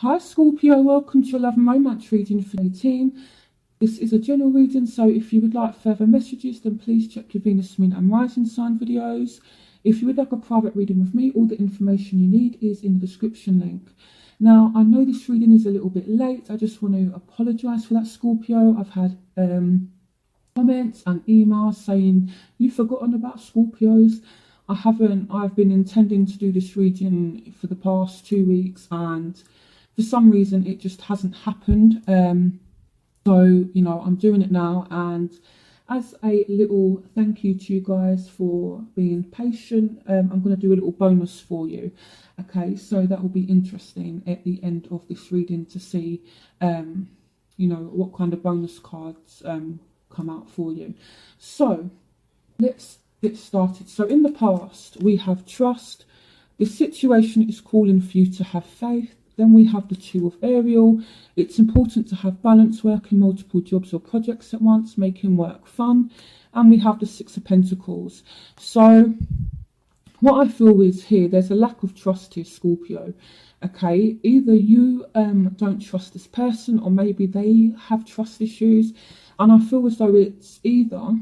Hi Scorpio, welcome to your love and romance reading for 18. This is a general reading, so if you would like further messages, then please check your Venus, Moon and Rising sign videos. If you would like a private reading with me, all the information you need is in the description link. Now, I know this reading is a little bit late. I just want to apologise for that, Scorpio. I've had comments and emails saying you've forgotten about Scorpios. I haven't. I've been intending to do this reading for the past 2 weeks, and for some reason it just hasn't happened. So, you know, I'm doing it now, and as a little thank you to you guys for being patient, I'm going to do a little bonus for you. Okay, so that will be interesting at the end of this reading to see, you know, what kind of bonus cards come out for you. So let's get started. So in the past, we have trust. The situation is calling for you to have faith. Then we have the Two of Ariel. It's important to have balance, working multiple jobs or projects at once, making work fun. And we have the Six of Pentacles. So what I feel is here, there's a lack of trust here, Scorpio. Okay, either you don't trust this person, or maybe they have trust issues. And I feel as though it's either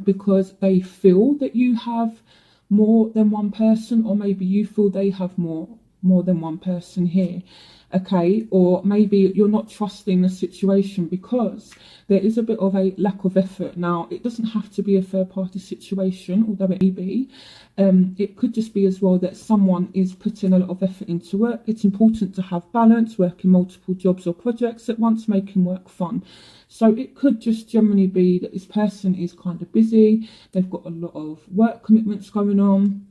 because they feel that you have more than one person, or maybe you feel they have more than one person here. Okay, or maybe you're not trusting the situation because there is a bit of a lack of effort. Now, it doesn't have to be a third party situation, although it may be. It could just be as well that someone is putting a lot of effort into work. It's important to have balance, working multiple jobs or projects at once, making work fun. So it could just generally be that this person is kind of busy. They've got a lot of work commitments going on,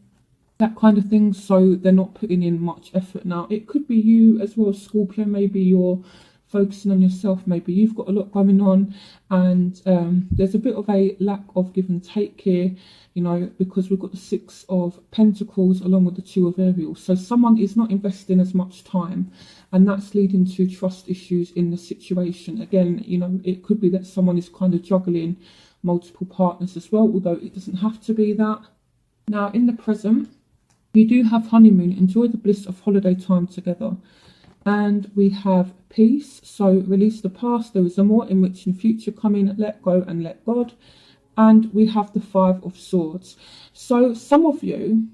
that kind of thing, so they're not putting in much effort. Now, it could be you as well, Scorpio. Maybe you're focusing on yourself, maybe you've got a lot going on, and there's a bit of a lack of give and take here, you know, because we've got the Six of Pentacles along with the Two of Ariel. So someone is not investing as much time, and that's leading to trust issues in the situation. Again, you know, it could be that someone is kind of juggling multiple partners as well, although it doesn't have to be that. Now, in the present, you do have honeymoon, enjoy the bliss of holiday time together. And we have peace, so release the past, there is a more enriching future coming, let go and let God. And we have the Five of Swords. So some of you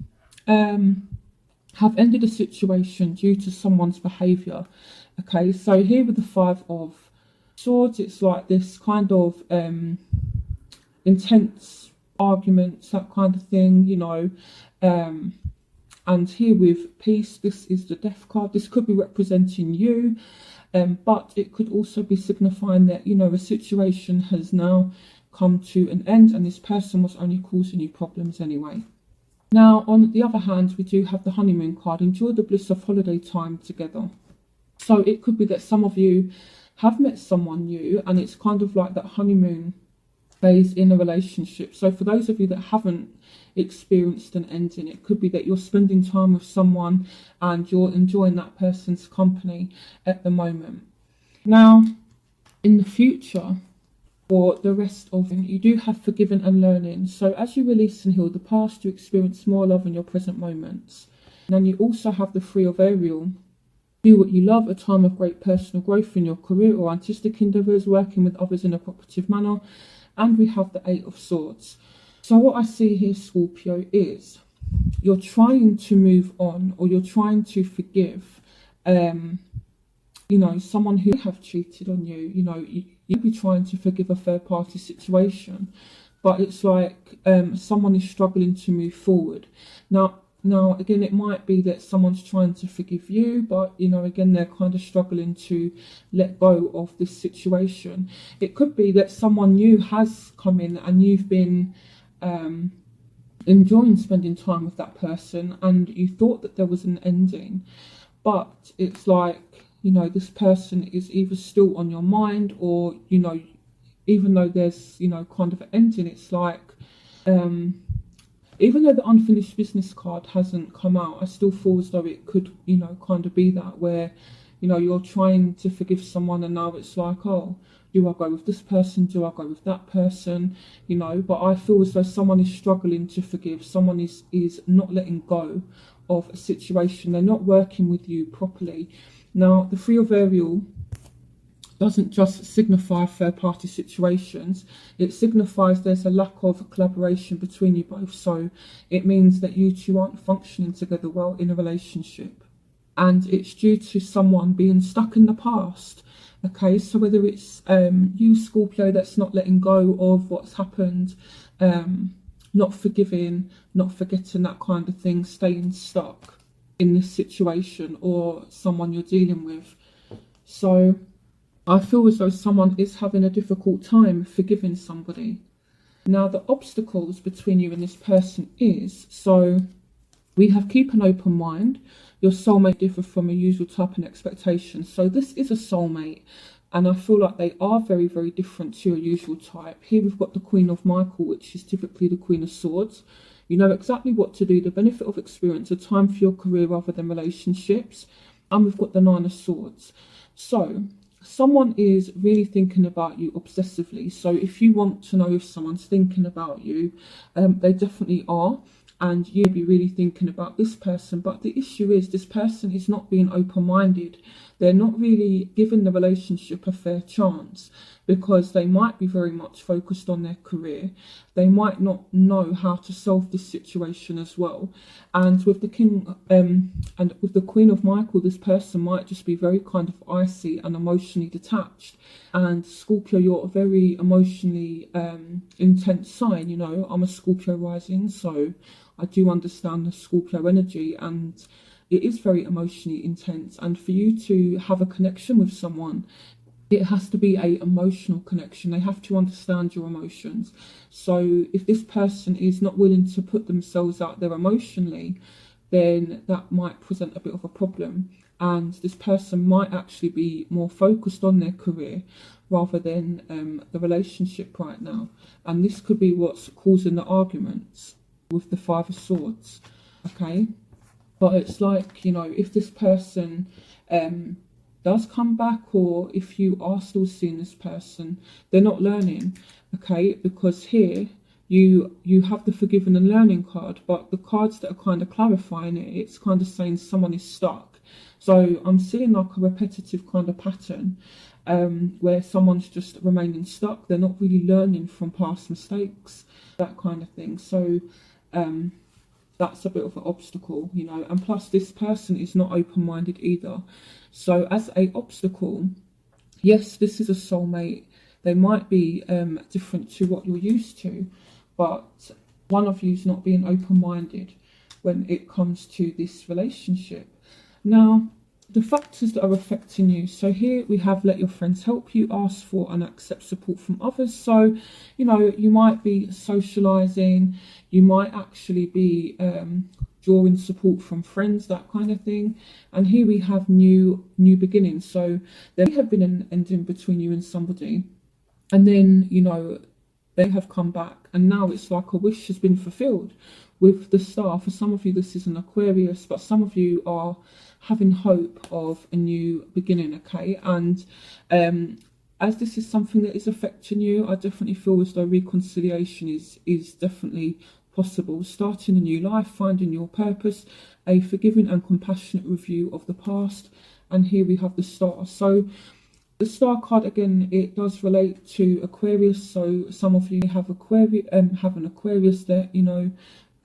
have ended a situation due to someone's behaviour. Okay, so here with the Five of Swords, it's like this kind of intense arguments, that kind of thing, you know. And here with peace, this is the Death card. This could be representing you, but it could also be signifying that, you know, a situation has now come to an end and this person was only causing you problems anyway. Now, on the other hand, we do have the honeymoon card. Enjoy the bliss of holiday time together. So it could be that some of you have met someone new, and it's kind of like that honeymoon phase in a relationship. So for those of you that haven't experienced an ending, it could be that you're spending time with someone and you're enjoying that person's company at the moment. Now, in the future, for the rest of it, you do have forgiving and learning. So as you release and heal the past, you experience more love in your present moments. And then you also have the Three of Ariel. Do what you love, a time of great personal growth in your career or artistic endeavours, working with others in a cooperative manner. And we have the Eight of Swords. So what I see here, Scorpio, is you're trying to move on, or you're trying to forgive, you know, someone who have cheated on you. You know, you'd be trying to forgive a third party situation, but it's like someone is struggling to move forward. Now, again, it might be that someone's trying to forgive you, but, you know, again, they're kind of struggling to let go of this situation. It could be that someone new has come in and you've been enjoying spending time with that person, and you thought that there was an ending, but it's like, you know, this person is either still on your mind, or, you know, even though there's, you know, kind of an ending, it's like, even though the unfinished business card hasn't come out, I still feel as though it could, you know, kind of be that, where, you know, you're trying to forgive someone and now it's like, oh, do I go with this person? Do I go with that person? You know, but I feel as though someone is struggling to forgive. Someone is not letting go of a situation. They're not working with you properly. Now, the Three of Ariel doesn't just signify third-party situations. It signifies there's a lack of collaboration between you both. So it means that you two aren't functioning together well in a relationship. And it's due to someone being stuck in the past. Okay, so whether it's you, Scorpio, that's not letting go of what's happened, not forgiving, not forgetting, that kind of thing, staying stuck in this situation, or someone you're dealing with. So I feel as though someone is having a difficult time forgiving somebody. Now, the obstacles between you and this person is, so we have keep an open mind. Your soulmate differs from a usual type and expectation. So this is a soulmate, and I feel like they are very, very different to your usual type. Here we've got the Queen of Michael, which is typically the Queen of Swords. You know exactly what to do, the benefit of experience, a time for your career rather than relationships. And we've got the Nine of Swords. So someone is really thinking about you obsessively. So if you want to know if someone's thinking about you, they definitely are. And you'll be really thinking about this person. But the issue is this person is not being open-minded. They're not really giving the relationship a fair chance, because they might be very much focused on their career. They might not know how to solve this situation as well. And with the King and with the Queen of Michael, this person might just be very kind of icy and emotionally detached. And Scorpio, you're a very emotionally intense sign. You know, I'm a Scorpio rising, so I do understand the Scorpio energy, and it is very emotionally intense. And for you to have a connection with someone, it has to be an emotional connection. They have to understand your emotions. So if this person is not willing to put themselves out there emotionally, then that might present a bit of a problem. And this person might actually be more focused on their career rather than the relationship right now. And this could be what's causing the arguments with the Five of Swords. Okay, but it's like, you know, if this person does come back, or if you are still seeing this person, they're not learning. Okay, because here you have the forgiving and learning card, but the cards that are kind of clarifying it, it's kind of saying someone is stuck. So I'm seeing like a repetitive kind of pattern where someone's just remaining stuck. They're not really learning from past mistakes, that kind of thing. So that's a bit of an obstacle, you know. And plus this person is not open-minded either. So as a obstacle, yes, this is a soulmate. They might be different to what you're used to, but one of you is not being open-minded when it comes to this relationship. Now, the factors that are affecting you. So here we have let your friends help you, ask for and accept support from others. So, you know, you might be socializing, you might actually be drawing support from friends, that kind of thing. And here we have new beginnings. So there may have been an ending between you and somebody, and then, you know, they have come back, and now it's like a wish has been fulfilled with the Star. For some of you, this is an Aquarius, but some of you are having hope of a new beginning. Okay, and as this is something that is affecting you, I definitely feel as though reconciliation is definitely possible. Starting a new life, finding your purpose, a forgiving and compassionate review of the past. And here we have the Star. So the Star card, again, it does relate to Aquarius. So some of you have an Aquarius that, you know,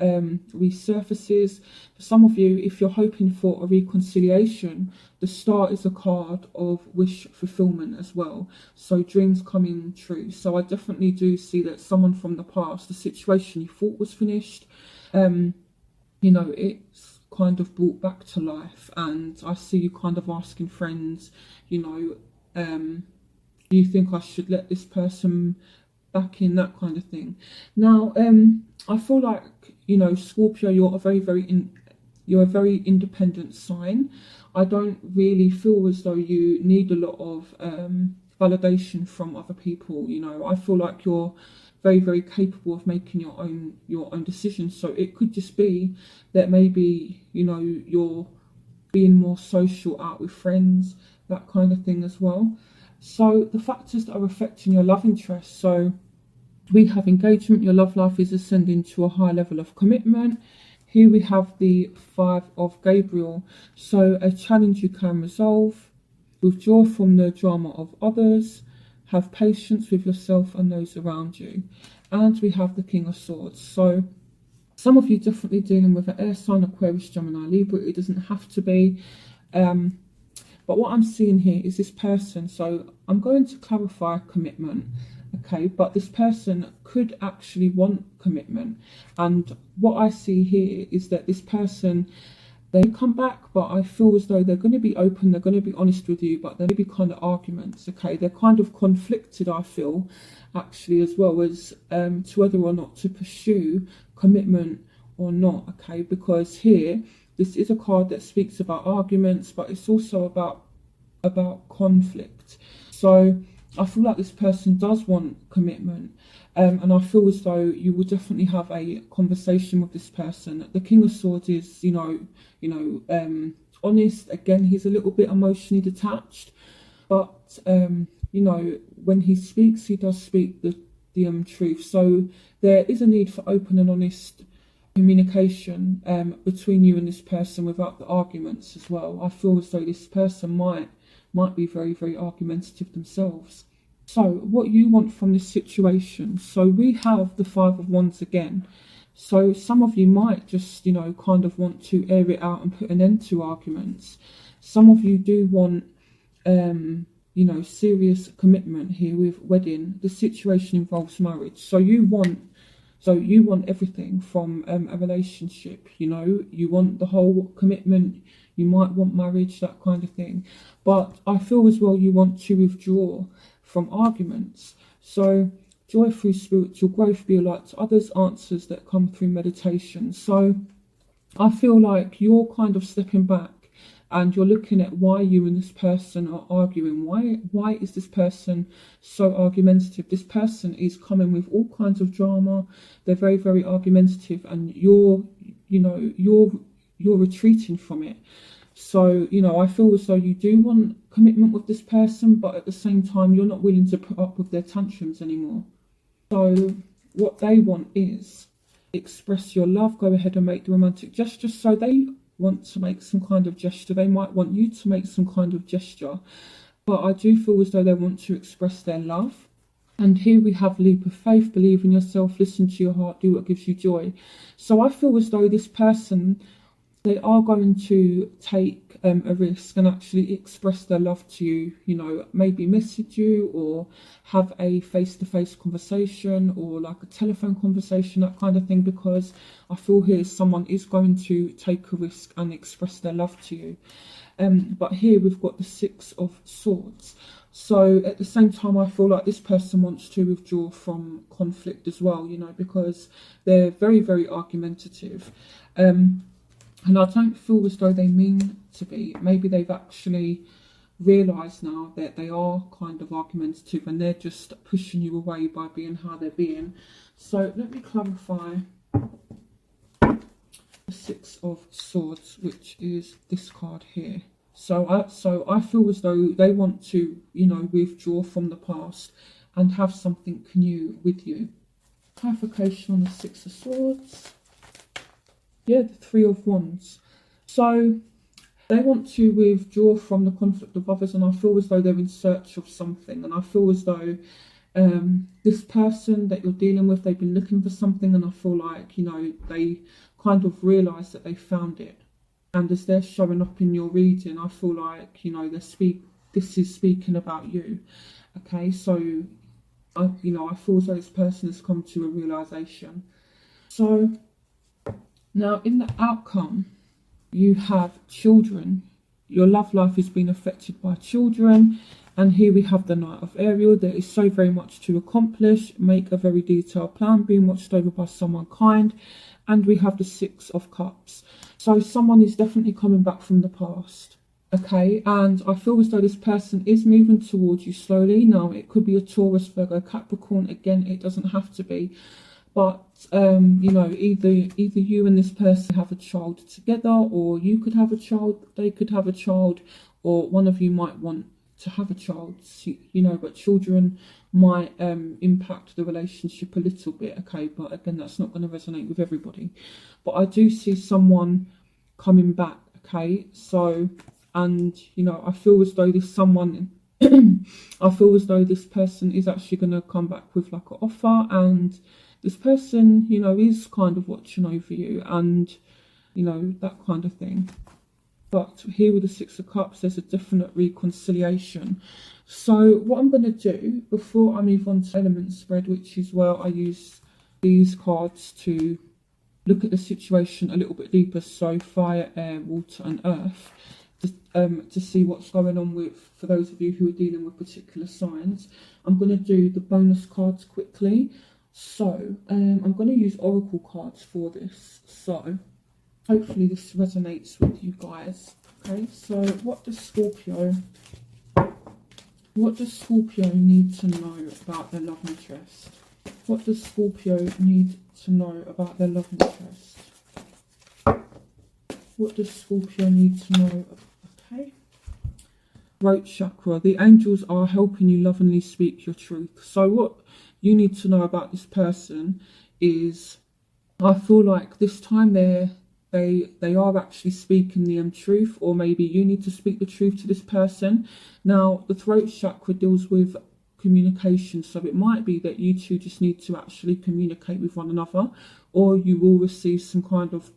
resurfaces. For some of you, if you're hoping for a reconciliation, the Star is a card of wish fulfillment as well. So dreams coming true. So I definitely do see that someone from the past, the situation you thought was finished, you know, it's kind of brought back to life. And I see you kind of asking friends, you know, do you think I should let this person back in, that kind of thing. Now, I feel like, you know, Scorpio, you're a very independent sign. I don't really feel as though you need a lot of validation from other people. You know, I feel like you're very, very capable of making your own decisions. So it could just be that maybe, you know, you're being more social out with friends, that kind of thing as well. So the factors that are affecting your love interest. So we have engagement. Your love life is ascending to a high level of commitment. Here we have the Five of Gabriel. So a challenge you can resolve, withdraw from the drama of others, have patience with yourself and those around you. And we have the King of Swords. So some of you definitely dealing with an air sign, Aquarius, Gemini, Libra. It doesn't have to be. But what I'm seeing here is this person. So I'm going to clarify commitment. Okay, but this person could actually want commitment. And what I see here is that this person, they come back, but I feel as though they're going to be open, they're going to be honest with you, but there may be kind of arguments, okay? They're kind of conflicted, I feel, actually, as well as to whether or not to pursue commitment or not, okay? Because here, this is a card that speaks about arguments, but it's also about conflict. So I feel like this person does want commitment, and I feel as though you will definitely have a conversation with this person. The King of Swords is, honest. Again, he's a little bit emotionally detached, but when he speaks, he does speak the truth. So there is a need for open and honest communication between you and this person without the arguments as well. I feel as though this person might be very, very argumentative themselves. So what you want from this situation. So we have the Five of Wands again. So some of you might just, kind of want to air it out and put an end to arguments. Some of you do want, serious commitment here with wedding. The situation involves marriage. So you want everything from a relationship, you want the whole commitment, you might want marriage, that kind of thing. But I feel as well you want to withdraw from arguments. So joy through spiritual growth, be a light to others, answers that come through meditation. So I feel like you're kind of stepping back and you're looking at why you and this person are arguing. Why is this person so argumentative? This person is coming with all kinds of drama. They're very, very argumentative, and you're retreating from it. So, I feel as though you do want commitment with this person, but at the same time, you're not willing to put up with their tantrums anymore. So what they want is express your love, go ahead and make the romantic gesture. So they want to make some kind of gesture. They might want you to make some kind of gesture, but I do feel as though they want to express their love. And here we have leap of faith, believe in yourself, listen to your heart, do what gives you joy. So I feel as though this person, they are going to take a risk and actually express their love to you, maybe message you or have a face-to-face conversation or like a telephone conversation, that kind of thing, because I feel here someone is going to take a risk and express their love to you. But here we've got the Six of Swords. So at the same time, I feel like this person wants to withdraw from conflict as well, because they're very, very argumentative. And I don't feel as though they mean to be. Maybe they've actually realised now that they are kind of argumentative and they're just pushing you away by being how they're being. So let me clarify the Six of Swords, which is this card here. So I feel as though they want to, withdraw from the past and have something new with you. Clarification on the Six of Swords. Yeah, the Three of Wands. So they want to withdraw from the conflict of others, and I feel as though they're in search of something. And I feel as though this person that you're dealing with, they've been looking for something, and I feel like, they kind of realise that they found it. And as they're showing up in your reading, I feel like, this is speaking about you. Okay, so, I feel as though this person has come to a realisation. So now, in the outcome, you have children. Your love life has been affected by children. And here we have the Knight of Ariel. There is so very much to accomplish. Make a very detailed plan, being watched over by someone kind. And we have the Six of Cups. So someone is definitely coming back from the past. Okay, and I feel as though this person is moving towards you slowly. Now, it could be a Taurus, Virgo, Capricorn. Again, it doesn't have to be. But, either you and this person have a child together, or you could have a child, they could have a child, or one of you might want to have a child, you know, but children might impact the relationship a little bit, okay, but again, that's not going to resonate with everybody. But I do see someone coming back, okay, so, and, you know, I feel as though this someone, I feel as though this person is actually going to come back with like an offer, and this person, you know, is kind of watching over you, and, you know, that kind of thing. But here with the Six of Cups, there's a definite reconciliation. So what I'm going to do before I move on to element spread, which is where I use these cards to look at the situation a little bit deeper, so fire, air, water and earth, to see what's going on with, for those of you who are dealing with particular signs. I'm going to do the bonus cards quickly. So I'm going to use oracle cards for this. So hopefully this resonates with you guys. Okay, so what does Scorpio need to know about their love interest? What does Scorpio need to know about their love interest? What does Scorpio need to know? Okay. Throat chakra. The angels are helping you lovingly speak your truth. So what you need to know about this person is, I feel like this time they are actually speaking the truth, or maybe you need to speak the truth to this person. Now, the throat chakra deals with communication, so it might be that you two just need to actually communicate with one another, or you will receive some kind of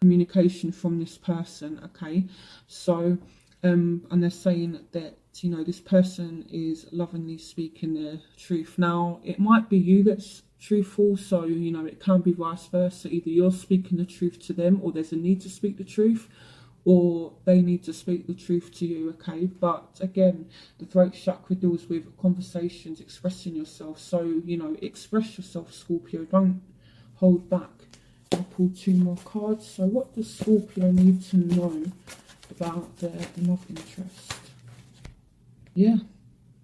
communication from this person, okay? So, and they're saying that, you know, this person is lovingly speaking their truth. Now, it might be you that's truthful, so, you know, it can be vice versa. Either you're speaking the truth to them, or there's a need to speak the truth, or they need to speak the truth to you, okay? But again, the throat chakra deals with conversations, expressing yourself. So, you know, express yourself, Scorpio. Don't hold back. I'll pull 2 more cards. So what does Scorpio need to know about their love interest? Yeah,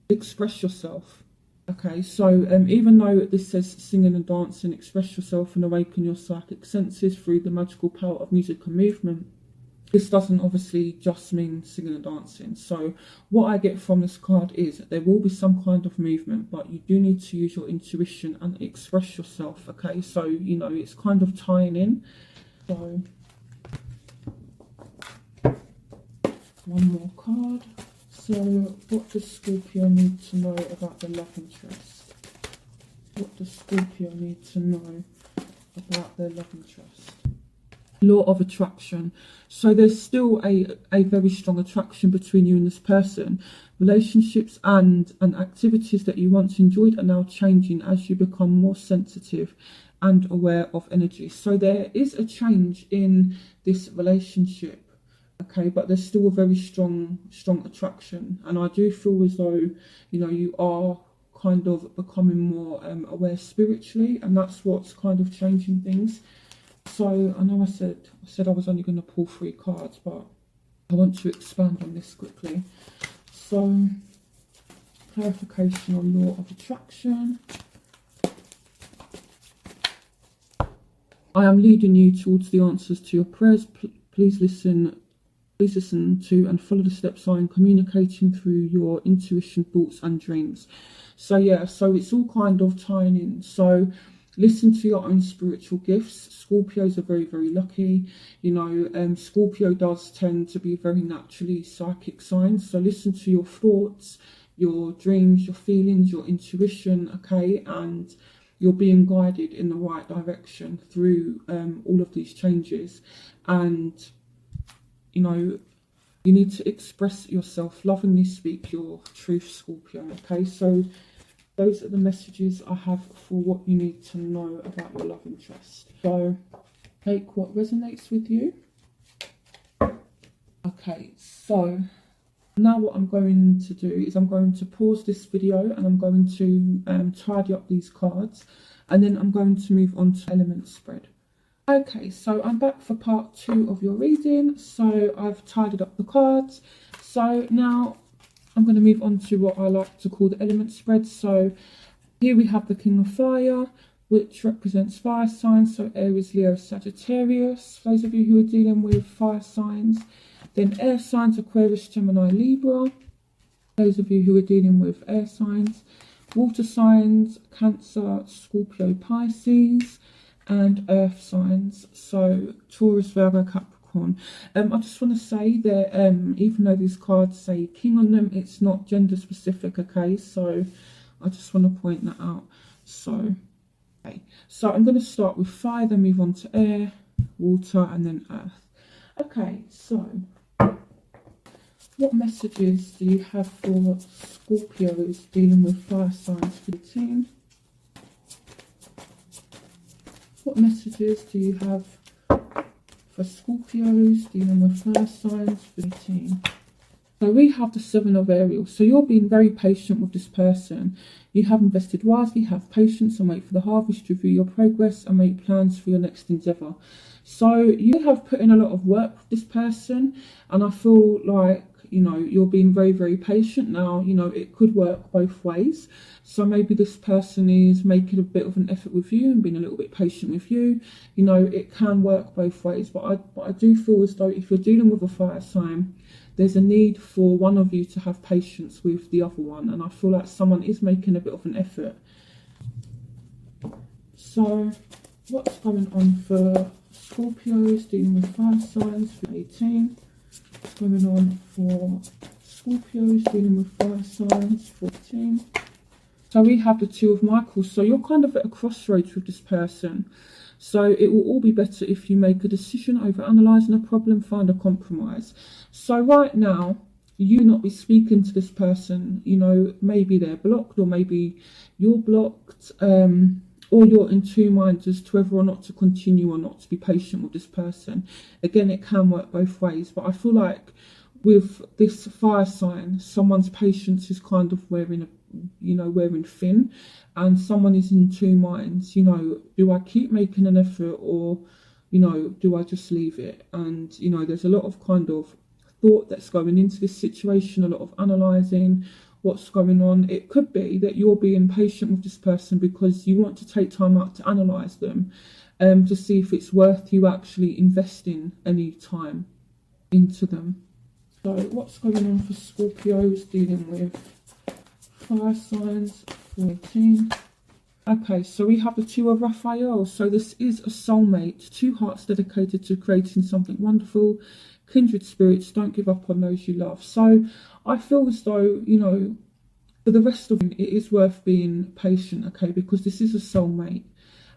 express yourself. Okay, so even though this says singing and dancing, express yourself and awaken your psychic senses through the magical power of music and movement, this doesn't obviously just mean singing and dancing. So what I get from this card is that there will be some kind of movement, but you do need to use your intuition and express yourself, okay? So, you know, it's kind of tying in. So, one more card. So, what does Scorpio need to know about the love interest? What does Scorpio need to know about their love interest? Law of attraction. So there's still a very strong attraction between you and this person. Relationships and activities that you once enjoyed are now changing as you become more sensitive and aware of energy. So there is a change in this relationship, okay, but there's still a very strong attraction, and I do feel as though, you know, you are kind of becoming more aware spiritually, and that's what's kind of changing things. So I know I said I was only going to pull 3 cards, but I want to expand on this quickly. So, clarification on law of attraction. I am leading you towards the answers to your prayers. Please listen to and follow the steps I am communicating through your intuition, thoughts and dreams. So yeah, so it's all kind of tying in. So listen to your own spiritual gifts. Scorpios are very, very lucky. You know, Scorpio does tend to be very naturally psychic signs. So listen to your thoughts, your dreams, your feelings, your intuition, okay? And you're being guided in the right direction through all of these changes. And, you know, you need to express yourself, lovingly speak your truth, Scorpio, okay? So those are the messages I have for what you need to know about your love interest. So take what resonates with you. Okay, so now what I'm going to do is I'm going to pause this video and I'm going to tidy up these cards, and then I'm going to move on to element spread. Okay, so I'm back for part 2 of your reading. So I've tidied up the cards. So now I'm going to move on to what I like to call the element spread. So here we have the King of Fire, which represents fire signs. So Aries, Leo, Sagittarius, for those of you who are dealing with fire signs. Then air signs, Aquarius, Gemini, Libra. Those of you who are dealing with air signs, water signs, Cancer, Scorpio, Pisces, and earth signs, so Taurus, Virgo, Capricorn. I just want to say that even though these cards say king on them, it's not gender specific, okay? So I just want to point that out. So, okay. So I'm going to start with fire, then move on to air, water, and then earth. Okay, so what messages do you have for Scorpios dealing with fire signs for the team? What messages do you have for Scorpios dealing with fire signs for the team? So we have the Seven of Ariel. So you're being very patient with this person. You have invested wisely, have patience and wait for the harvest, review your progress and make plans for your next endeavour. So you have put in a lot of work with this person, and I feel like, you know, you're being very, very patient now. You know, it could work both ways. So maybe this person is making a bit of an effort with you and being a little bit patient with you. You know, it can work both ways. But I do feel as though if you're dealing with a fire sign, there's a need for one of you to have patience with the other one. And I feel like someone is making a bit of an effort. So what's going on for Scorpios dealing with fire signs for 18? What's going on for Scorpios dealing with fire signs for 18? So we have the Two of Michaels. So you're kind of at a crossroads with this person. So it will all be better if you make a decision over analysing a problem, find a compromise. So right now, you not be speaking to this person, you know, maybe they're blocked or maybe you're blocked, or you're in two minds as to whether or not to continue or not to be patient with this person. Again, it can work both ways, but I feel like with this fire sign, someone's patience is kind of wearing thin, and someone is in two minds. You know, do I keep making an effort, or, you know, do I just leave it? And, you know, there's a lot of kind of thought that's going into this situation, a lot of analysing what's going on. It could be that you're being patient with this person because you want to take time out to analyse them, to see if it's worth you actually investing any time into them. So what's going on for Scorpios dealing with fire signs for 18? Okay, so we have the Two of Raphael. So this is a soulmate, two hearts dedicated to creating something wonderful, kindred spirits, don't give up on those you love. So I feel as though, you know, for the rest of it, it is worth being patient, okay, because this is a soulmate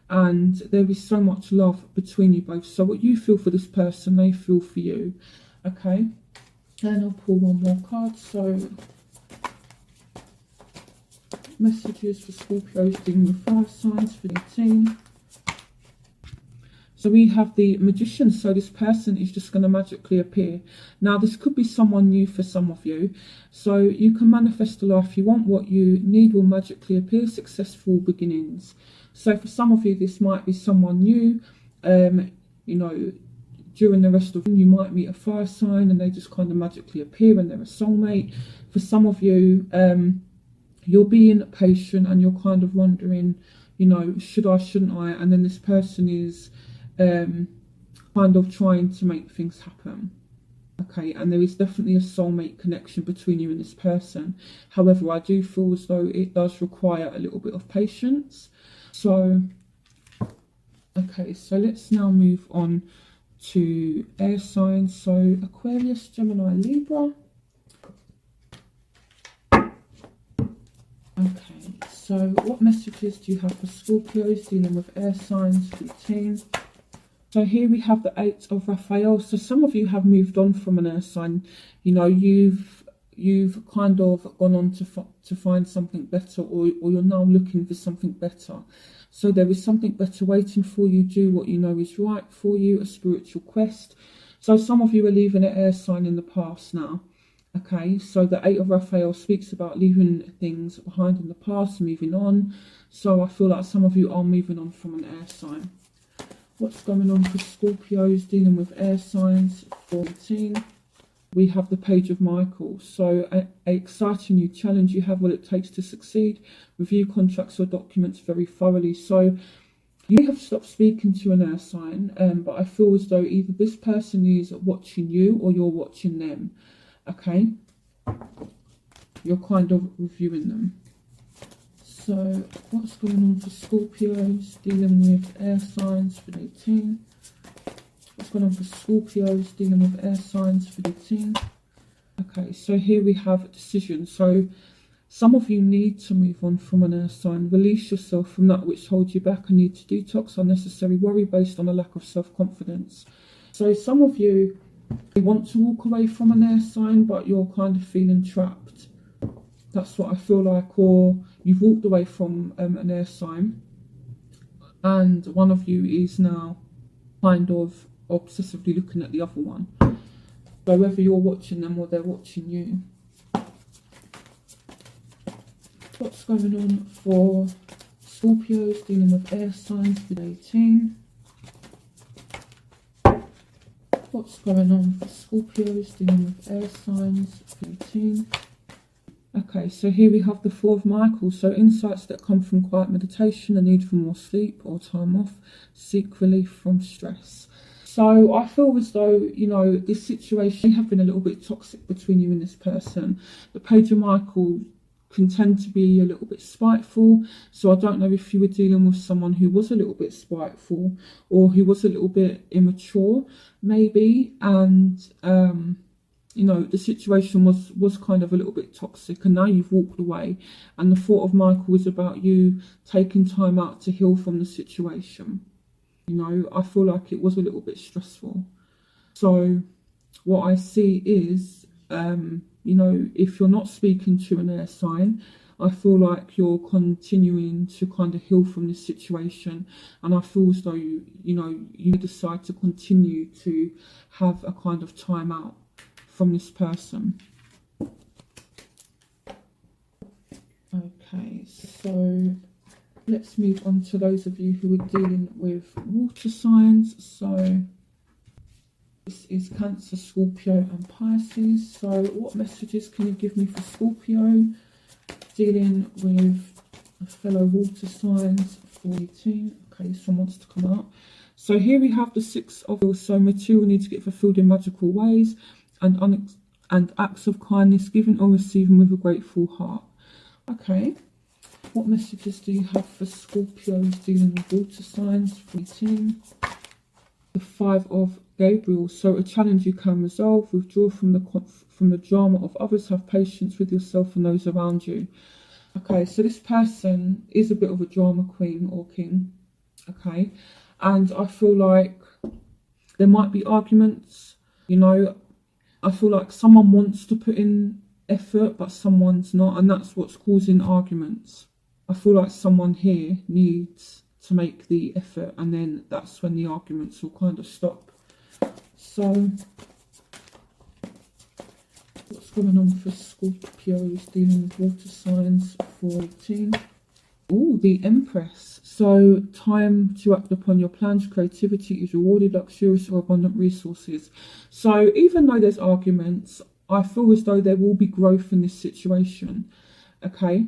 and there is so much love between you both. So what you feel for this person, they feel for you, okay? And I'll pull one more card. So messages for Scorpios dealing with fire signs for 18. So we have the Magician. So this person is just going to magically appear. Now this could be someone new for some of you. So you can manifest the life you want. What you need will magically appear. Successful beginnings. So for some of you, this might be someone new. You know, during the rest of you might meet a fire sign and they just kind of magically appear and they're a soulmate. For some of you, you're being patient and you're kind of wondering, you know, should I, shouldn't I? And then this person is kind of trying to make things happen. Okay, and there is definitely a soulmate connection between you and this person. However, I do feel as though it does require a little bit of patience. So, okay, so let's now move on to air signs. So Aquarius, Gemini, Libra. Okay, so what messages do you have for Scorpios dealing with air signs, routine? So here we have the Eight of Raphael. So some of you have moved on from an air sign. You know, you've kind of gone on to find something better, or you're now looking for something better. So there is something better waiting for you. Do what you know is right for you, a spiritual quest. So some of you are leaving an air sign in the past now. Okay, so the Eight of Raphael speaks about leaving things behind in the past, moving on. So I feel like some of you are moving on from an air sign. What's going on for Scorpios dealing with air signs? 14. We have the Page of Michael. So an exciting new challenge. You have what it takes to succeed. Review contracts or documents very thoroughly. So you have stopped speaking to an air sign, but I feel as though either this person is watching you or you're watching them. Okay, you're kind of reviewing them. So what's going on for Scorpios dealing with air signs for the 18? What's going on for Scorpios dealing with air signs for the 18? Okay, so here we have a decision. So some of you need to move on from an air sign. Release yourself from that which holds you back and need to detox unnecessary worry based on a lack of self-confidence. So some of you want to walk away from an air sign, but you're kind of feeling trapped. That's what I feel like. Or you've walked away from an air sign and one of you is now kind of obsessively looking at the other one. So whether you're watching them or they're watching you. What's going on for Scorpios dealing with air signs for 18? What's going on for Scorpios dealing with air signs for 18? Okay, so here we have the Four of Michael. So insights that come from quiet meditation, a need for more sleep or time off, seek relief from stress. So I feel as though, you know, this situation may have been a little bit toxic between you and this person. The Page of Michael can tend to be a little bit spiteful. So I don't know if you were dealing with someone who was a little bit spiteful or who was a little bit immature, maybe. And, you know, the situation was kind of a little bit toxic and now you've walked away. And the Four of Michael is about you taking time out to heal from the situation. You know, I feel like it was a little bit stressful. So what I see is, you know, if you're not speaking to an air sign, I feel like you're continuing to kind of heal from this situation. And I feel as though, you decide to continue to have a kind of time out from this person. Okay, so let's move on to those of you who are dealing with water signs. So this is Cancer, Scorpio and Pisces. So what messages can you give me for Scorpio dealing with fellow water signs for 18? Okay, someone wants to come out. So here we have the Six of Swords. So material needs to get fulfilled in magical ways and acts of kindness given or receiving with a grateful heart. Okay. What messages do you have for Scorpios dealing with water signs for 18? The Five of Gabriel. So a challenge you can resolve, withdraw from the drama of others, have patience with yourself and those around you. Okay, so this person is a bit of a drama queen or king. Okay, and I feel like there might be arguments. You know, I feel like someone wants to put in effort but someone's not, and that's what's causing arguments. I feel like someone here needs to make the effort and then that's when the arguments will kind of stop. So what's going on for Scorpios dealing with water signs for 18? Oh, the Empress. So time to act upon your plans. Creativity is rewarded, luxurious or abundant resources. So even though there's arguments, I feel as though there will be growth in this situation. Okay.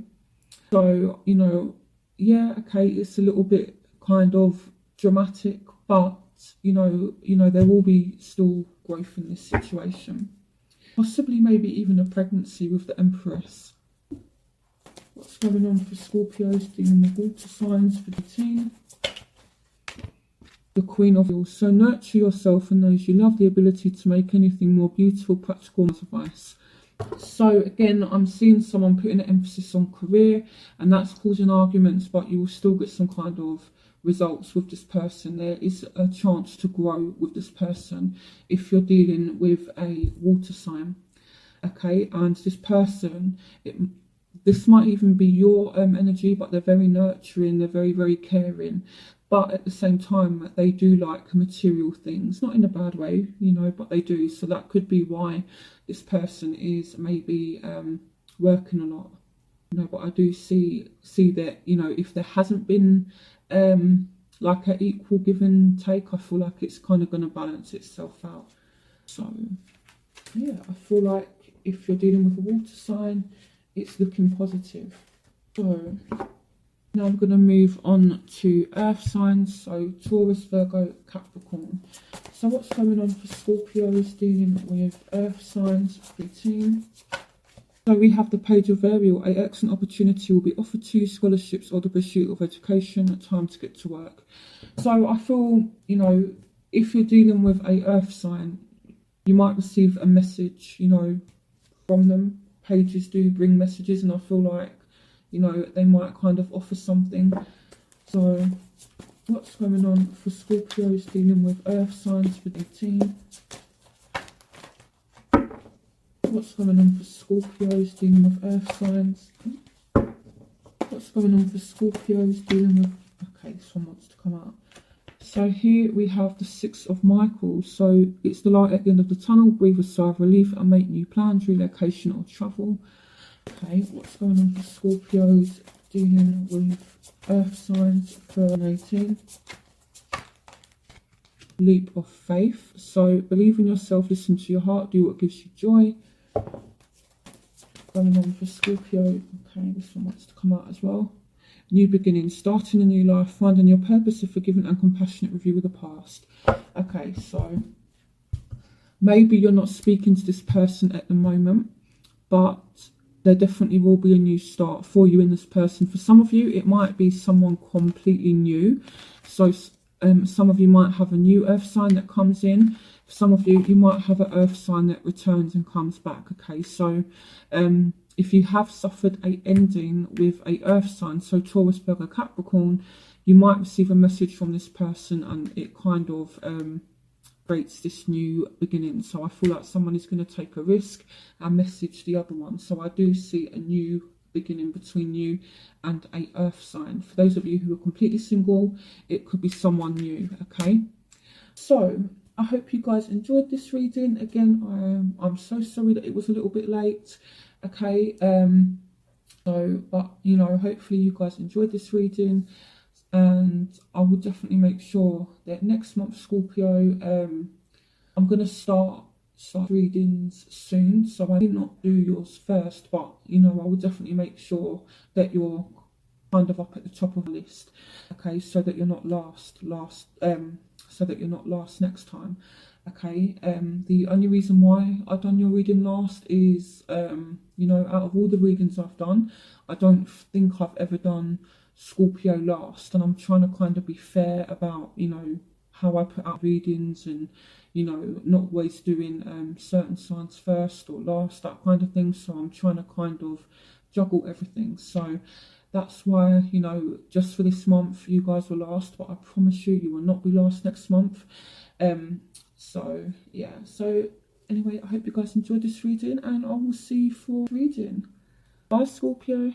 So, you know, yeah, okay, it's a little bit kind of dramatic, but, you know, there will be still growth in this situation. Possibly maybe even a pregnancy with the Empress. What's going on for Scorpios dealing with water signs for the team? The Queen of Swords. So nurture yourself and those you love, the ability to make anything more beautiful, practical advice. So again, I'm seeing someone putting an emphasis on career and that's causing arguments, but you will still get some kind of results with this person. There is a chance to grow with this person if you're dealing with a water sign. Okay, and this person, this might even be your energy, but they're very nurturing, they're very, very caring. But at the same time, they do like material things, not in a bad way, you know, but they do. So that could be why this person is maybe working a lot, you know. But I do see that, you know, if there hasn't been like an equal give and take, I feel like it's kind of going to balance itself out. So yeah, I feel like if you're dealing with a water sign, it's looking positive. So now I'm going to move on to earth signs, so Taurus, Virgo, Capricorn. So what's going on for Scorpios dealing with earth signs 18? So we have the Page of Ariel. A excellent opportunity will be offered to you, scholarships or the pursuit of education. Time to get to work. So I feel, you know, if you're dealing with a earth sign, you might receive a message, you know, from them. Pages do bring messages, and I feel like, you know, they might kind of offer something. So what's going on for Scorpios dealing with earth signs for 18? What's going on for Scorpios dealing with earth signs? What's going on for Scorpios dealing with... Okay, this one wants to come out. So here we have the Six of Michael. So it's the light at the end of the tunnel. Breathe a sigh of relief and make new plans, relocation or travel. Okay, what's going on for Scorpios dealing with earth signs for 18? Leap of faith. So believe in yourself, listen to your heart, do what gives you joy. Going on for Scorpio. Okay, this one wants to come out as well. New beginnings, starting a new life, finding your purpose, a forgiving and compassionate review of the past. Okay, so maybe you're not speaking to this person at the moment, but there definitely will be a new start for you in this person. For some of you, it might be someone completely new. So some of you might have a new earth sign that comes in. For some of you, you might have an earth sign that returns and comes back. Okay, so if you have suffered a ending with a earth sign, so Taurus, Virgo, Capricorn, you might receive a message from this person, and it kind of creates this new beginning. So I feel like someone is going to take a risk and message the other one. So I do see a new beginning between you and a earth sign. For those of you who are completely single, it could be someone new. Okay, so I hope you guys enjoyed this reading. Again, I'm so sorry that it was a little bit late. Okay, but you know, hopefully you guys enjoyed this reading, and I will definitely make sure that next month, Scorpio, I'm gonna start readings soon, so I may not do yours first, but you know, I will definitely make sure that you're kind of up at the top of the list. Okay, so that you're not last so that you're not last next time. Okay, the only reason why I've done your reading last is you know, out of all the readings I've done, I don't think I've ever done Scorpio last, and I'm trying to kind of be fair about, you know, how I put out readings, and you know, not always doing certain signs first or last, that kind of thing. So I'm trying to kind of juggle everything. So that's why, you know, just for this month you guys were last, but I promise you, you will not be last next month. So yeah, so anyway, I hope you guys enjoyed this reading, and I will see you for reading. Bye, Scorpio.